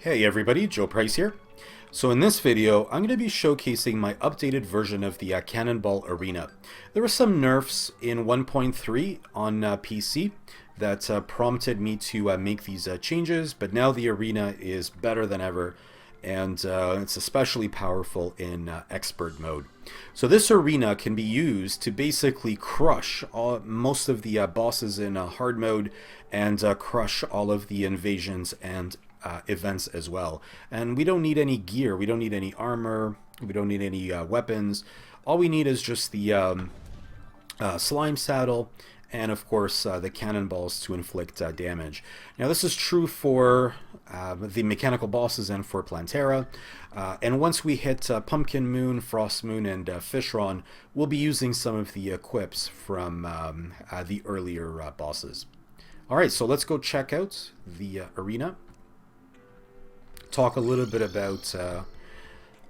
Hey everybody, Joe Price here. So in this video, I'm going to be showcasing my updated version of the Cannonball Arena. There were some nerfs in 1.3 on PC that prompted me to make these changes, but now the arena is better than ever, and it's especially powerful in expert mode. So this arena can be used to basically crush most of the bosses in hard mode and crush all of the invasions and events as well. And we don't need any gear, we don't need any armor, we don't need any weapons. All we need is just the slime saddle and of course the cannonballs to inflict damage. Now this is true for the mechanical bosses and for Plantera. And once we hit Pumpkin Moon, Frost Moon, and Fishron, we'll be using some of the equips from the earlier bosses. Alright, so let's go check out the arena. Talk a little bit about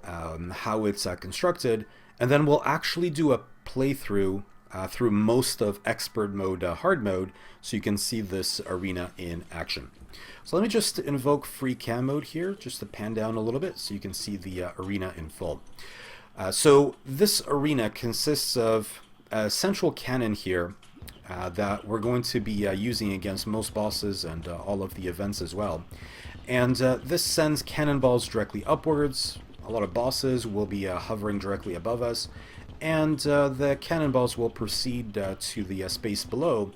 how it's constructed, and then we'll actually do a playthrough through most of expert mode, hard mode, so you can see this arena in action. So let me just invoke free cam mode here, just to pan down a little bit so you can see the arena in full. So this arena consists of a central cannon here that we're going to be using against most bosses and all of the events as well. And this sends cannonballs directly upwards. A lot of bosses will be hovering directly above us, and the cannonballs will proceed to the space below.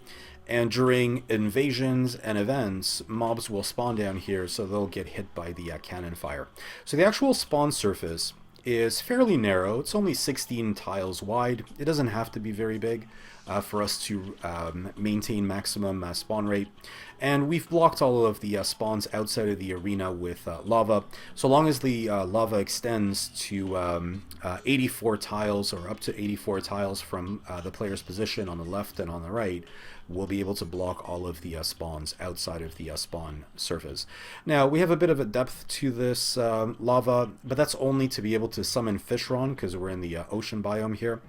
And during invasions and events, mobs will spawn down here, so they'll get hit by the cannon fire. So the actual spawn surface is fairly narrow. It's only 16 tiles wide. It doesn't have to be very big for us to maintain maximum spawn rate. And we've blocked all of the spawns outside of the arena with lava. So long as the lava extends to 84 tiles or up to 84 tiles from the player's position on the left and on the right, we'll be able to block all of the spawns outside of the spawn surface. Now, we have a bit of a depth to this lava, but that's only to be able to summon Fishron, because we're in the ocean biome here.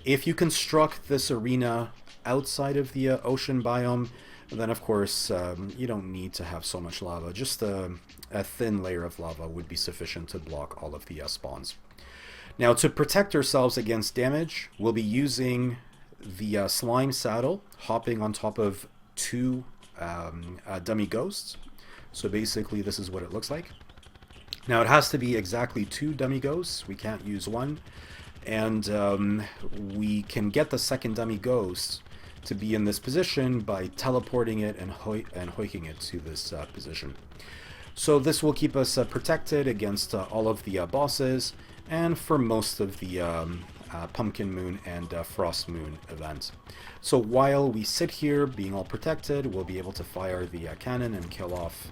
If you construct this arena outside of the ocean biome, then of course you don't need to have so much lava. Just a thin layer of lava would be sufficient to block all of the spawns. Now, to protect ourselves against damage, we'll be using the slime saddle, hopping on top of two dummy ghosts. So basically this is what it looks like. Now it has to be exactly two dummy ghosts, we can't use one. And we can get the second dummy ghost to be in this position by teleporting it and hoiking it to this position. So this will keep us protected against all of the bosses and for most of the Pumpkin Moon and Frost Moon events. So while we sit here being all protected, we'll be able to fire the cannon and kill off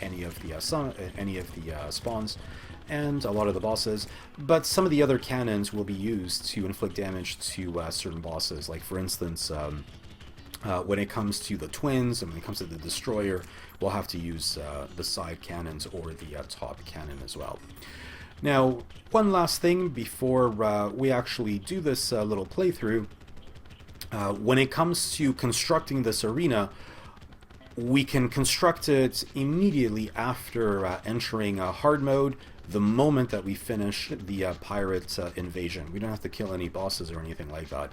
any of the spawns and a lot of the bosses, but some of the other cannons will be used to inflict damage to certain bosses. Like for instance, when it comes to the twins and when it comes to the destroyer, we'll have to use the side cannons or the top cannon as well. Now, one last thing before we actually do this little playthrough. When it comes to constructing this arena, we can construct it immediately after entering hard mode, the moment that we finish the pirate invasion. We don't have to kill any bosses or anything like that.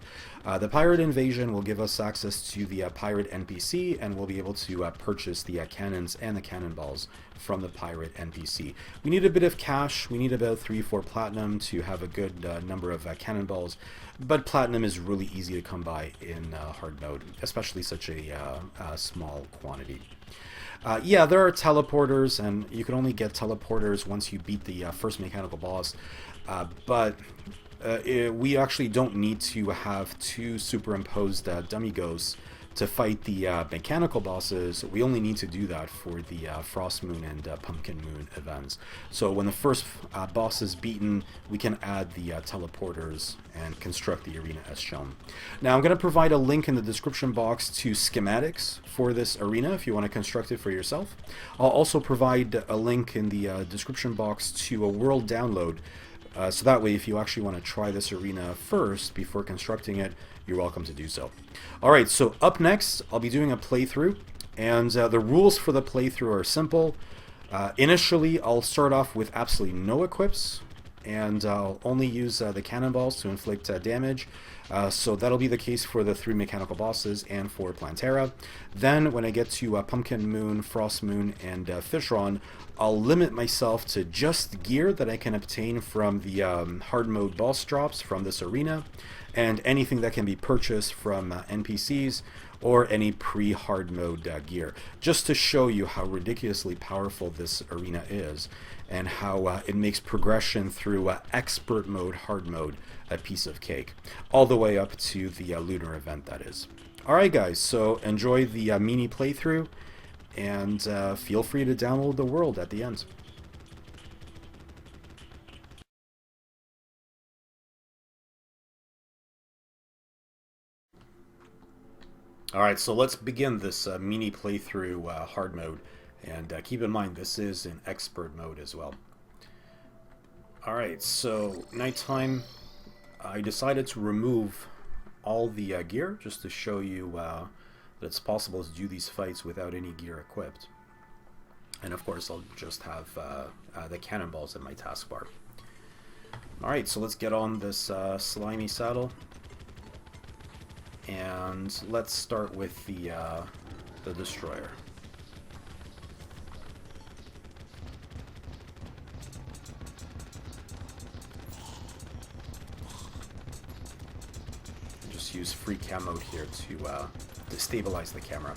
The pirate invasion will give us access to the pirate NPC, and we'll be able to purchase the cannons and the cannonballs from the pirate NPC. We need a bit of cash. We need about 3-4 platinum to have a good number of cannonballs, but platinum is really easy to come by in hard mode, especially such a small quantity. Yeah, there are teleporters, and you can only get teleporters once you beat the first mechanical boss, but we actually don't need to have two superimposed dummy ghosts to fight the mechanical bosses. We only need to do that for the Frost Moon and Pumpkin Moon events. So when the first boss is beaten, we can add the teleporters and construct the arena as shown. Now I'm going to provide a link in the description box to schematics for this arena if you want to construct it for yourself. I'll also provide a link in the description box to a world download. So that way, if you actually want to try this arena first before constructing it, you're welcome to do so. Alright, so up next, I'll be doing a playthrough, and the rules for the playthrough are simple. Initially, I'll start off with absolutely no equips, and I'll only use the cannonballs to inflict damage. So that'll be the case for the 3 mechanical bosses and for Plantera. Then when I get to Pumpkin Moon, Frost Moon, and Fishron, I'll limit myself to just gear that I can obtain from the hard mode boss drops from this arena, and anything that can be purchased from NPCs or any pre-hard mode gear, just to show you how ridiculously powerful this arena is and how it makes progression through expert mode, hard mode, a piece of cake, all the way up to the lunar event, that is. Alright guys, so enjoy the mini playthrough, and feel free to download the world at the end. Alright, so let's begin this mini playthrough hard mode, and keep in mind this is in expert mode as well. Alright, so nighttime, I decided to remove all the gear just to show you that it's possible to do these fights without any gear equipped. And of course I'll just have the cannonballs in my taskbar. Alright, so let's get on this slimy saddle. And let's start with the destroyer. Just use free cam mode here to stabilize the camera.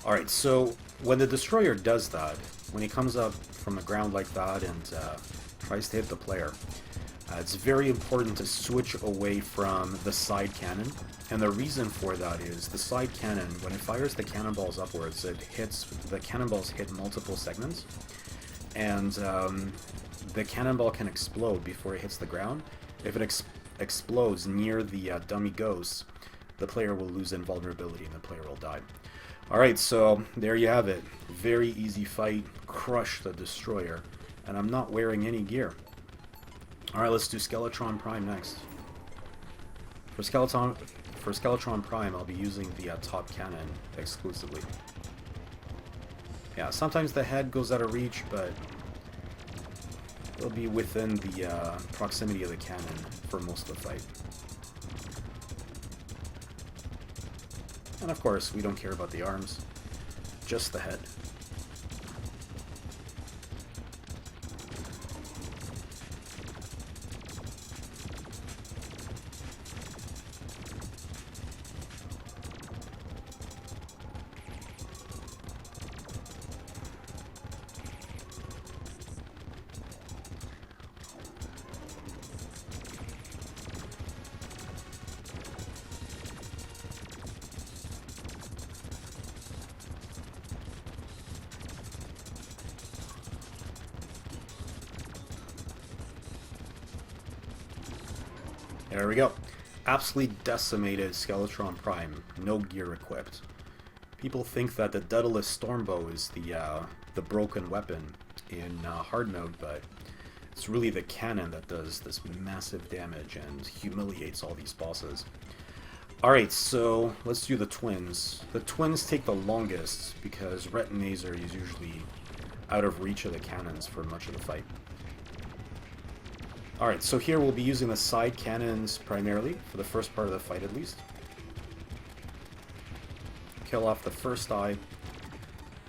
Alright, so when the destroyer does that, when he comes up from the ground like that and tries to hit the player, it's very important to switch away from the side cannon. And the reason for that is the side cannon, when it fires the cannonballs upwards, the cannonballs hit multiple segments, and the cannonball can explode before it hits the ground. If it explodes near the dummy ghosts, the player will lose invulnerability and the player will die. Alright, so there you have it. Very easy fight. Crush the destroyer. And I'm not wearing any gear. Alright, let's do Skeletron Prime next. For Skeletron Prime, I'll be using the top cannon exclusively. Yeah, sometimes the head goes out of reach, but it'll be within the proximity of the cannon for most of the fight. And of course, we don't care about the arms, just the head. There we go. Absolutely decimated Skeletron Prime. No gear equipped. People think that the Daedalus Stormbow is the broken weapon in hard mode, but it's really the cannon that does this massive damage and humiliates all these bosses. Alright, so let's do the twins. The twins take the longest because Retinazer is usually out of reach of the cannons for much of the fight. Alright, so here we'll be using the side cannons primarily, for the first part of the fight at least. Kill off the first eye,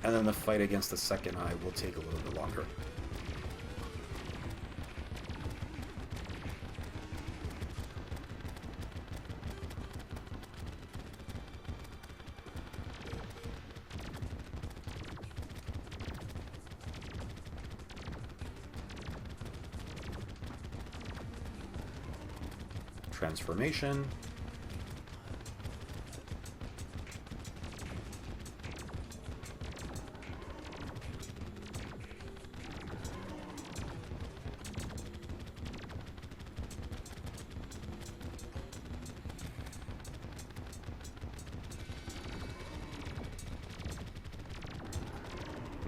and then the fight against the second eye will take a little bit longer. Transformation.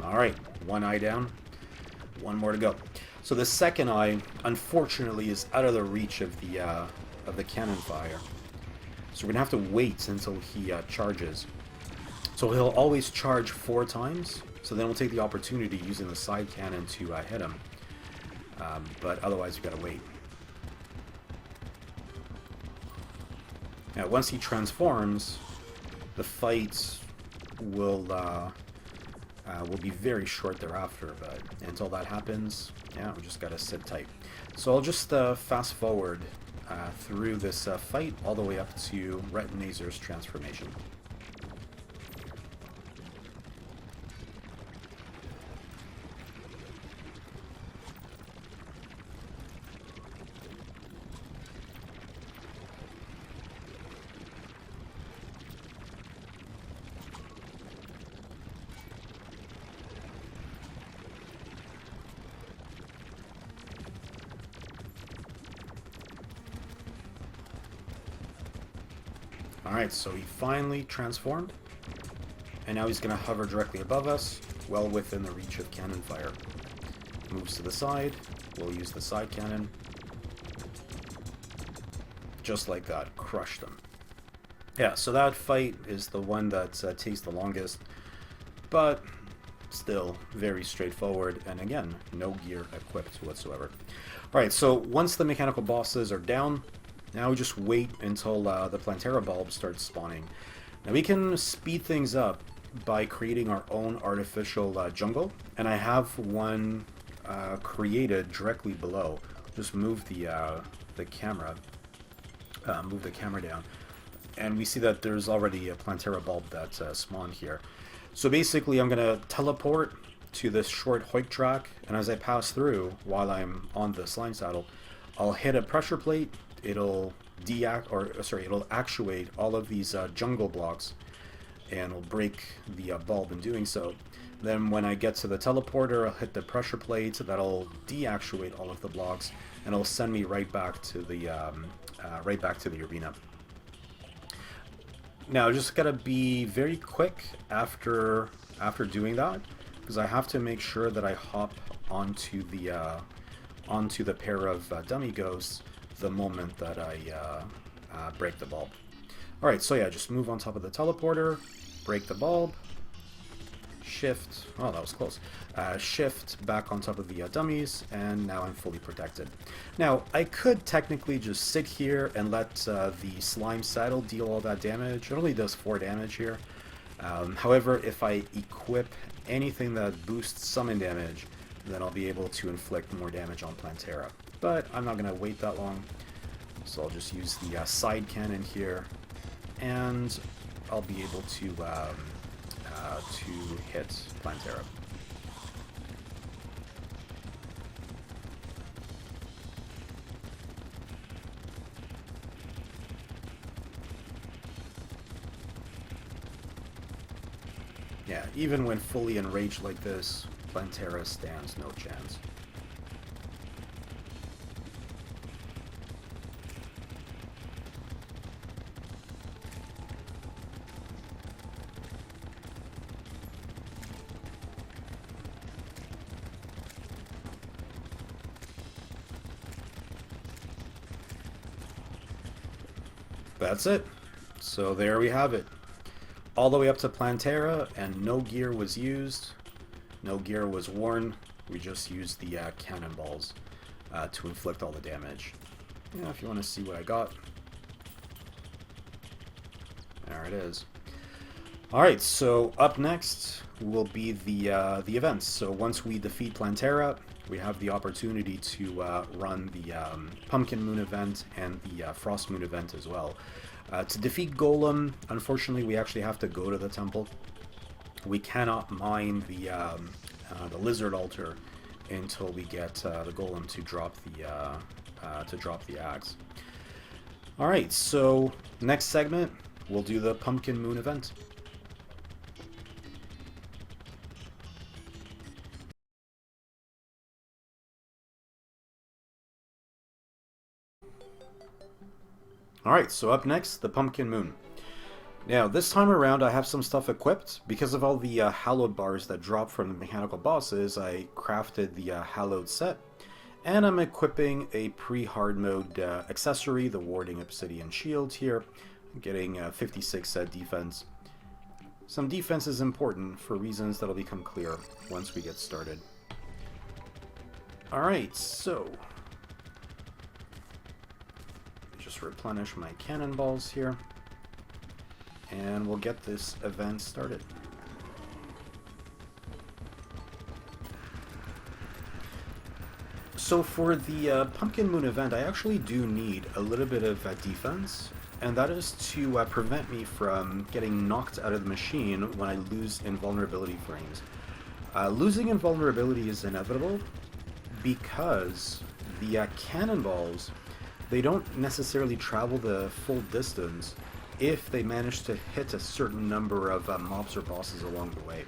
Alright, one eye down, one more to go. So the second eye, unfortunately, is out of the reach of the cannon fire. So we're gonna have to wait until he charges. So he'll always charge 4 times. So then we'll take the opportunity using the side cannon to hit him. But otherwise, we gotta wait. Now, once he transforms, the fight will be very short thereafter. But until that happens, yeah, we just gotta sit tight. So I'll just fast forward through this fight all the way up to Retinazer's transformation. Alright, so he finally transformed, and now he's going to hover directly above us, well within the reach of cannon fire. Moves to the side, we'll use the side cannon. Just like that, crushed him. Yeah, so that fight is the one that takes the longest, but still very straightforward, and again, no gear equipped whatsoever. Alright, so once the mechanical bosses are down, now we just wait until the Plantera bulb starts spawning. Now we can speed things up by creating our own artificial jungle, and I have one created directly below. Just move the camera, down, and we see that there's already a Plantera bulb that spawned here. So basically, I'm gonna teleport to this short hoik track, and as I pass through, while I'm on the slime saddle, I'll hit a pressure plate. It'll it'll actuate all of these jungle blocks, and it'll break the bulb in doing so. Then when I get to the teleporter, I'll hit the pressure plate. That'll deactuate all of the blocks, and it'll send me right back to the arena. Now, just gotta be very quick after doing that, because I have to make sure that I hop onto the pair of dummy ghosts the moment that I break the bulb. Alright, so yeah, just move on top of the teleporter, break the bulb, shift, oh that was close, shift back on top of the dummies, and now I'm fully protected. Now, I could technically just sit here and let the slime saddle deal all that damage. It only does 4 damage here. However, if I equip anything that boosts summon damage, then I'll be able to inflict more damage on Plantera. But I'm not going to wait that long, so I'll just use the side cannon here, and I'll be able to hit Plantera. Yeah, even when fully enraged like this, Plantera stands no chance. That's it. So there we have it. All the way up to Plantera, and no gear was used. No gear was worn. We just used the cannonballs to inflict all the damage. Yeah, if you want to see what I got. There it is. Alright, so up next will be the events. So once we defeat Plantera, we have the opportunity to run the Pumpkin Moon event and the Frost Moon event as well. To defeat Golem, unfortunately, we actually have to go to the temple. We cannot mine the Lizard Altar until we get the Golem to drop the axe. All right, so next segment we'll do the Pumpkin Moon event. Alright, so up next, the Pumpkin Moon. Now, this time around I have some stuff equipped. Because of all the hallowed bars that drop from the mechanical bosses, I crafted the hallowed set. And I'm equipping a pre-hard mode accessory, the Warding Obsidian Shield here. I'm getting 56 defense. Some defense is important for reasons that'll become clear once we get started. Alright, so just replenish my cannonballs here, and we'll get this event started. So for the Pumpkin Moon event, I actually do need a little bit of defense, and that is to prevent me from getting knocked out of the machine when I lose invulnerability frames. Losing invulnerability is inevitable because the cannonballs, they don't necessarily travel the full distance if they manage to hit a certain number of mobs or bosses along the way.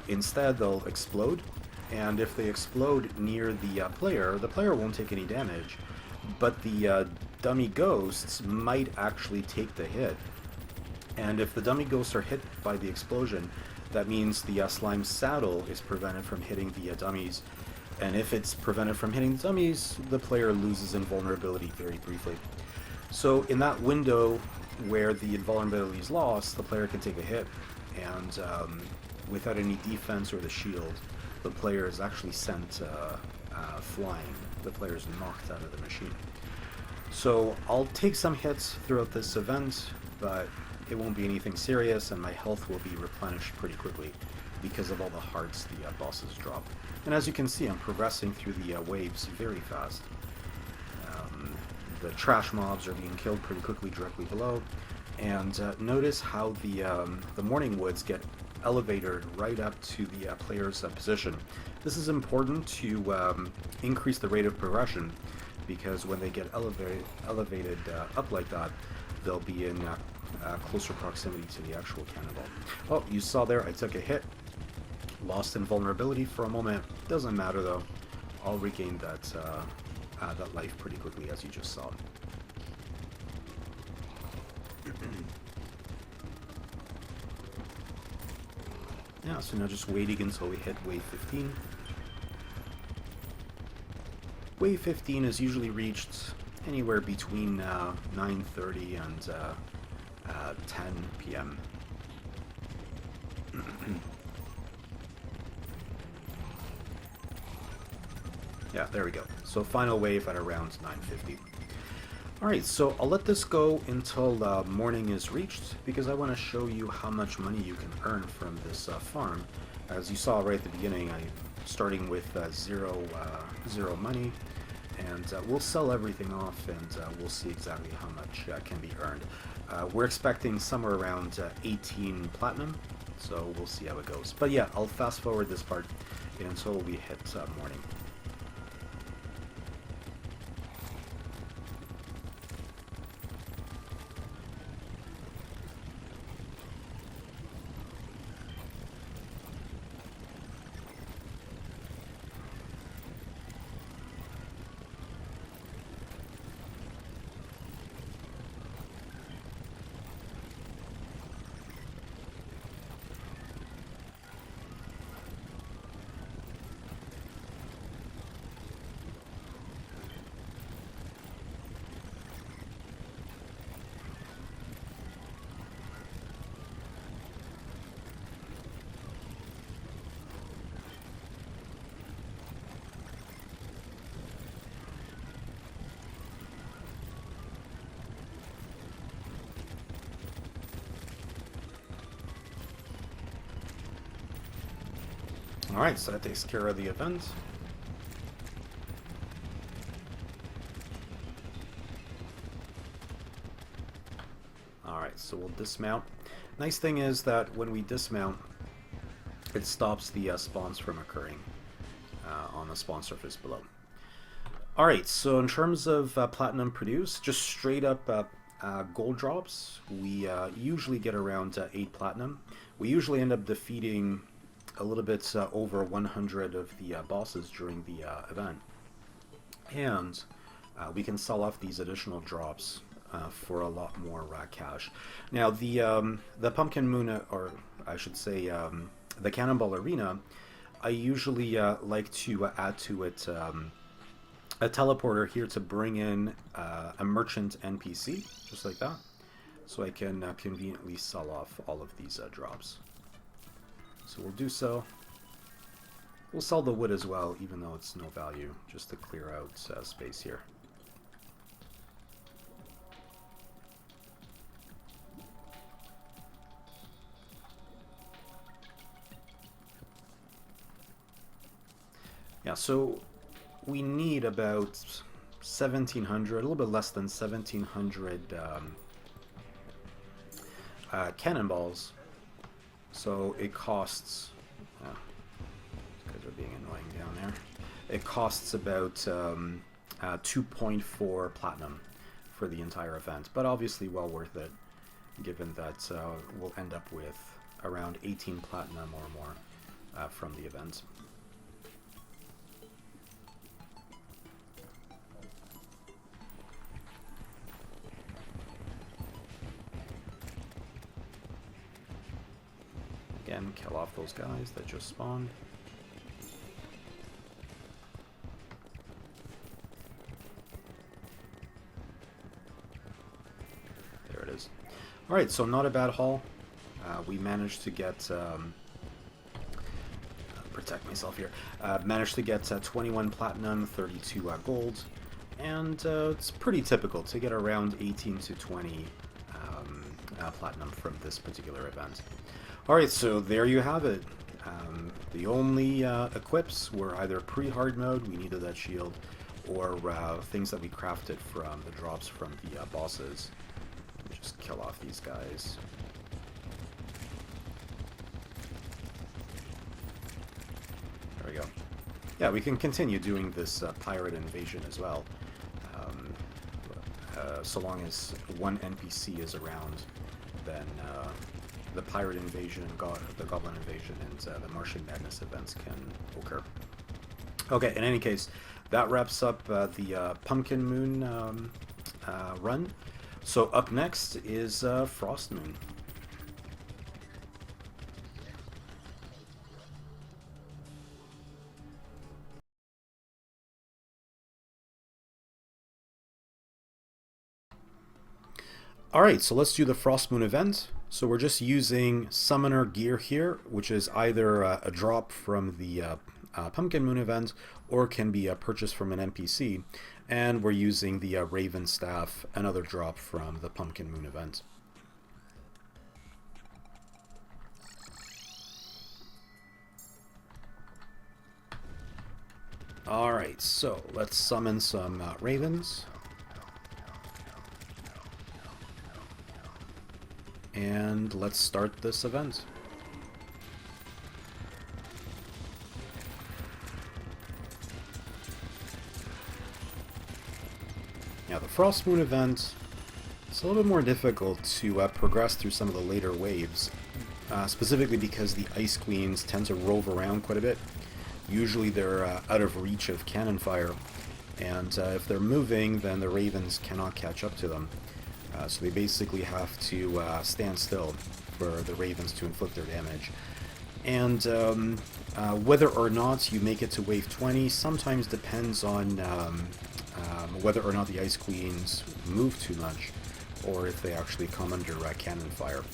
Instead, they'll explode, and if they explode near the player won't take any damage, but the dummy ghosts might actually take the hit. And if the dummy ghosts are hit by the explosion, that means the slime saddle is prevented from hitting the dummies. And if it's prevented from hitting the dummies, the player loses invulnerability very briefly. So in that window where the invulnerability is lost, the player can take a hit, and without any defense or the shield, the player is actually sent flying. The player is knocked out of the machine. So I'll take some hits throughout this event, but it won't be anything serious, and my health will be replenished pretty quickly because of all the hearts the bosses drop. And as you can see, I'm progressing through the waves very fast. The trash mobs are being killed pretty quickly directly below, and notice how the Morning Woods get elevated right up to the player's position. This is important to increase the rate of progression, because when they get elevated up like that, they'll be in closer proximity to the actual cannonball. Oh, you saw there, I took a hit. Lost invulnerability for a moment. Doesn't matter though. I'll regain that life pretty quickly, as you just saw. Yeah, so now just waiting until we hit wave 15. Wave 15 is usually reached anywhere between 9:30 and 10 p.m. Yeah, there we go. So final wave at around 9:50. Alright, so I'll let this go until morning is reached, because I want to show you how much money you can earn from this farm. As you saw right at the beginning, I'm starting with zero money, and we'll sell everything off, and we'll see exactly how much can be earned. We're expecting somewhere around 18 platinum, so we'll see how it goes. But yeah, I'll fast forward this part until we hit morning. Alright, so that takes care of the event. Alright, so we'll dismount. Nice thing is that when we dismount, it stops the spawns from occurring on the spawn surface below. Alright, so in terms of platinum produced, just straight up gold drops, we usually get around 8 platinum. We usually end up defeating a little bit over 100 of the bosses during the event, and we can sell off these additional drops for a lot more cash. Now the Pumpkin Moon, or I should say the Cannonball Arena, I usually like to add to it a teleporter here to bring in a merchant NPC, just like that, so I can conveniently sell off all of these drops. So we'll do so. We'll sell the wood as well, even though it's no value, just to clear out space here. Yeah, so we need about 1,700, a little bit less than 1,700 cannonballs. So it costs... these guys are being annoying down there. It costs about 2.4 platinum for the entire event, but obviously well worth it, given that we'll end up with around 18 platinum or more from the event. Again, kill off those guys that just spawned. There it is. Alright, so not a bad haul. We managed to get... protect myself here. Managed to get 21 platinum, 32 gold, and it's pretty typical to get around 18 to 20 platinum from this particular event. Alright, so there you have it. The only equips were either pre-hard mode, we needed that shield, or things that we crafted from the drops from the bosses. Let me just kill off these guys. There we go. Yeah, we can continue doing this pirate invasion as well. So long as one NPC is around, then the pirate invasion, the goblin invasion, and the Martian Madness events can occur. Okay, in any case, that wraps up the Pumpkin Moon run. So up next is Frost Moon. Alright, so let's do the Frost Moon event. So we're just using Summoner gear here, which is either a drop from the Pumpkin Moon event, or can be purchased from an NPC. And we're using the Raven Staff, another drop from the Pumpkin Moon event. Alright, so let's summon some ravens. And let's start this event. Now the Frost Moon event, it's a little bit more difficult to progress through some of the later waves, specifically because the Ice Queens tend to rove around quite a bit. Usually they're out of reach of cannon fire, and if they're moving, then the Ravens cannot catch up to them. So they basically have to stand still for the Ravens to inflict their damage. And whether or not you make it to wave 20 sometimes depends on whether or not the Ice Queens move too much, or if they actually come under cannon fire.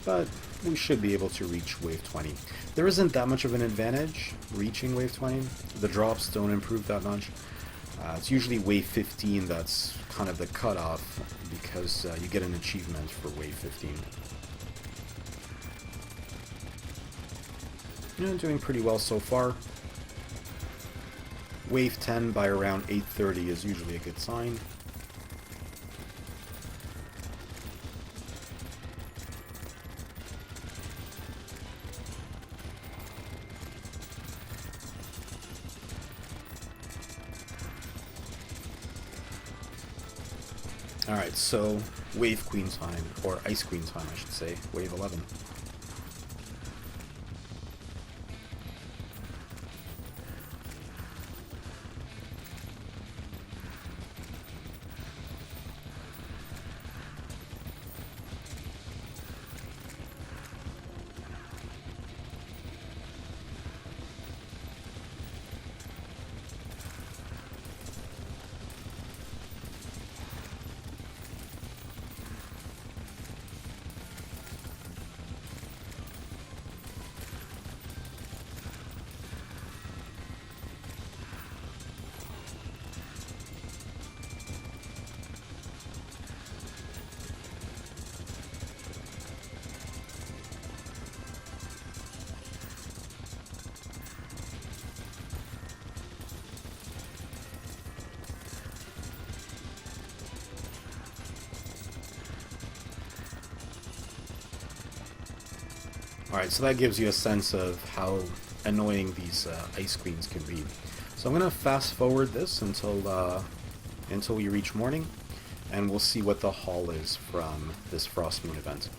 But we should be able to reach wave 20. There isn't that much of an advantage reaching wave 20. The drops don't improve that much. It's usually wave 15 that's kind of the cutoff, because you get an achievement for wave 15. Doing pretty well so far. Wave 10 by around 8:30 is usually a good sign. Alright, so Wave Queen time, or Ice Queen time I should say, Wave 11. Alright, so that gives you a sense of how annoying these ice queens can be. So I'm going to fast forward this until we reach morning, and we'll see what the haul is from this Frost Moon event.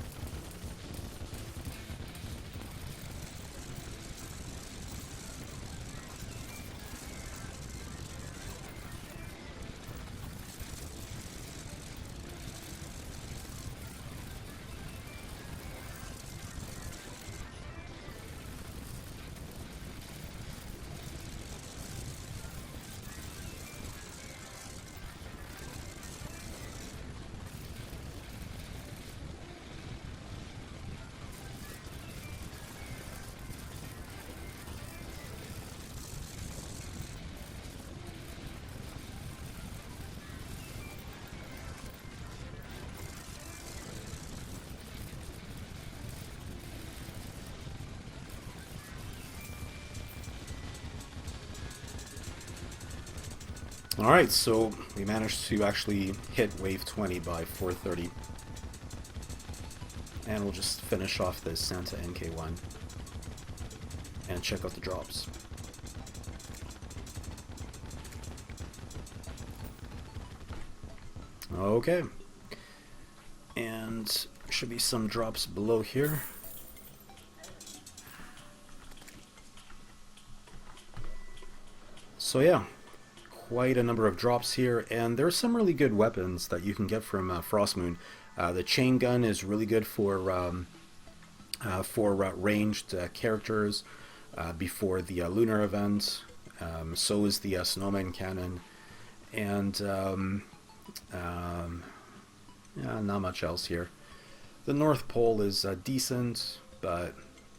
Alright, so we managed to actually hit wave 20 by 4:30. And we'll just finish off this Santa NK1 and check out the drops. Okay. And should be some drops below here. So yeah, quite a number of drops here, and there's some really good weapons that you can get from Frost Moon. The chain gun is really good for ranged characters before the lunar event. So is the snowman cannon, and yeah, not much else here. The North Pole is decent, but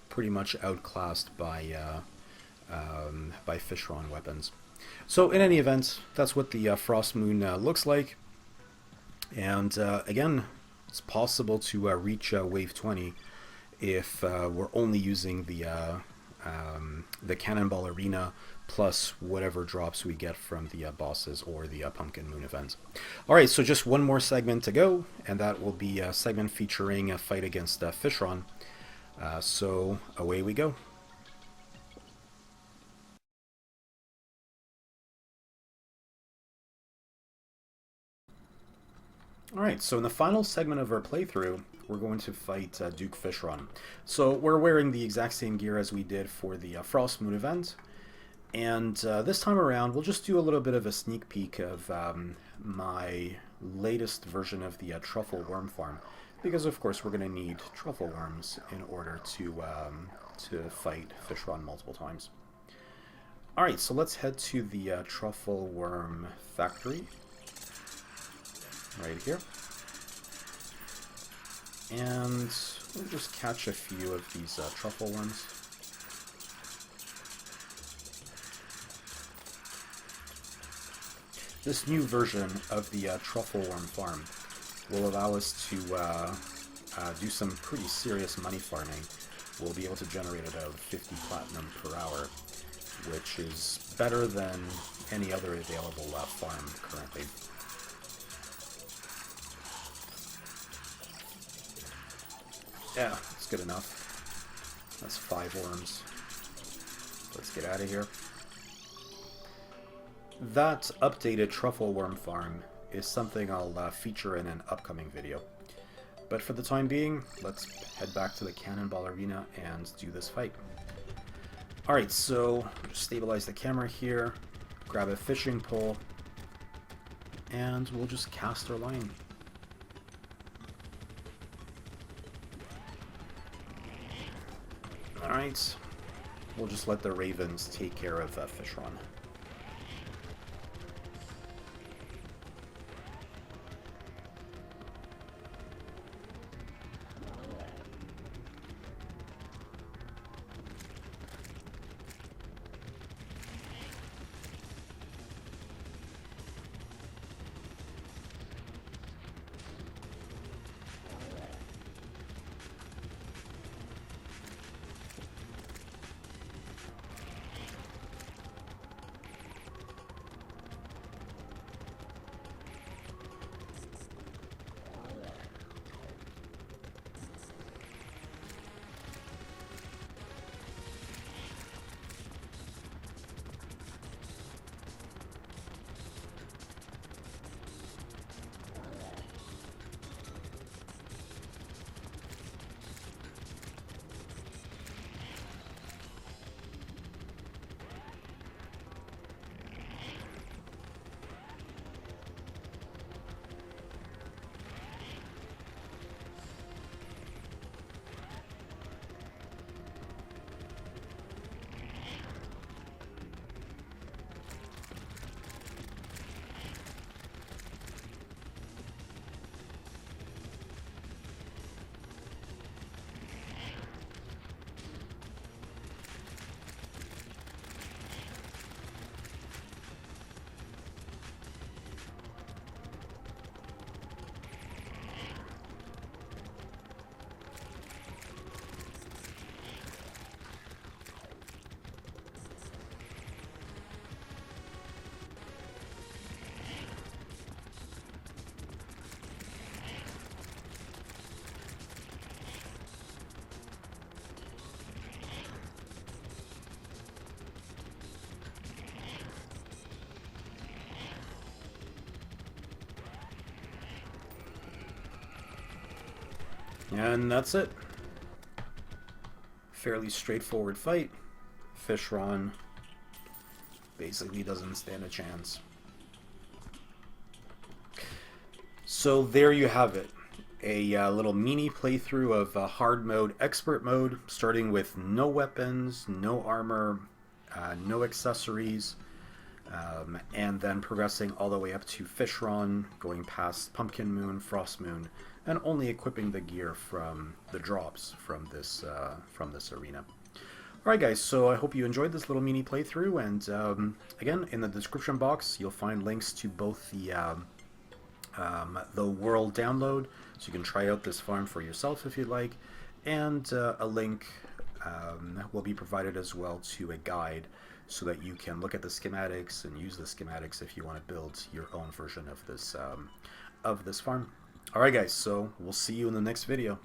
pretty much outclassed by Fishron weapons. So in any event, that's what the Frost Moon looks like. And again, it's possible to reach wave 20 if we're only using the Cannonball Arena plus whatever drops we get from the bosses or the Pumpkin Moon event. Alright, so just one more segment to go, and that will be a segment featuring a fight against Fishron. So away we go. Alright, so in the final segment of our playthrough, we're going to fight Duke Fishron. So we're wearing the exact same gear as we did for the Frost Moon event, and this time around we'll just do a little bit of a sneak peek of my latest version of the truffle worm farm, because of course we're going to need truffle worms in order to fight Fishron multiple times. Alright, so let's head to the truffle worm factory. Right here. And we'll just catch a few of these truffle worms. This new version of the truffle worm farm will allow us to do some pretty serious money farming. We'll be able to generate about 50 platinum per hour, which is better than any other available farm currently. Yeah, that's good enough. That's 5 worms. Let's get out of here. That updated truffle worm farm is something I'll feature in an upcoming video. But for the time being, let's head back to the Cannonball Arena and do this fight. Alright, so stabilize the camera here, grab a fishing pole, and we'll just cast our line. Alright, we'll just let the ravens take care of Fishron. And that's it. Fairly straightforward fight. Fishron basically doesn't stand a chance. So there you have it. A little mini playthrough of hard mode, expert mode, starting with no weapons, no armor, no accessories, and then progressing all the way up to Fishron, going past Pumpkin Moon, Frost Moon, and only equipping the gear from the drops from this arena. Alright guys, so I hope you enjoyed this little mini playthrough, and again, in the description box you'll find links to both the world download, so you can try out this farm for yourself if you'd like, and a link will be provided as well to a guide so that you can look at the schematics and use the schematics if you want to build your own version of this farm. Alright guys, so we'll see you in the next video.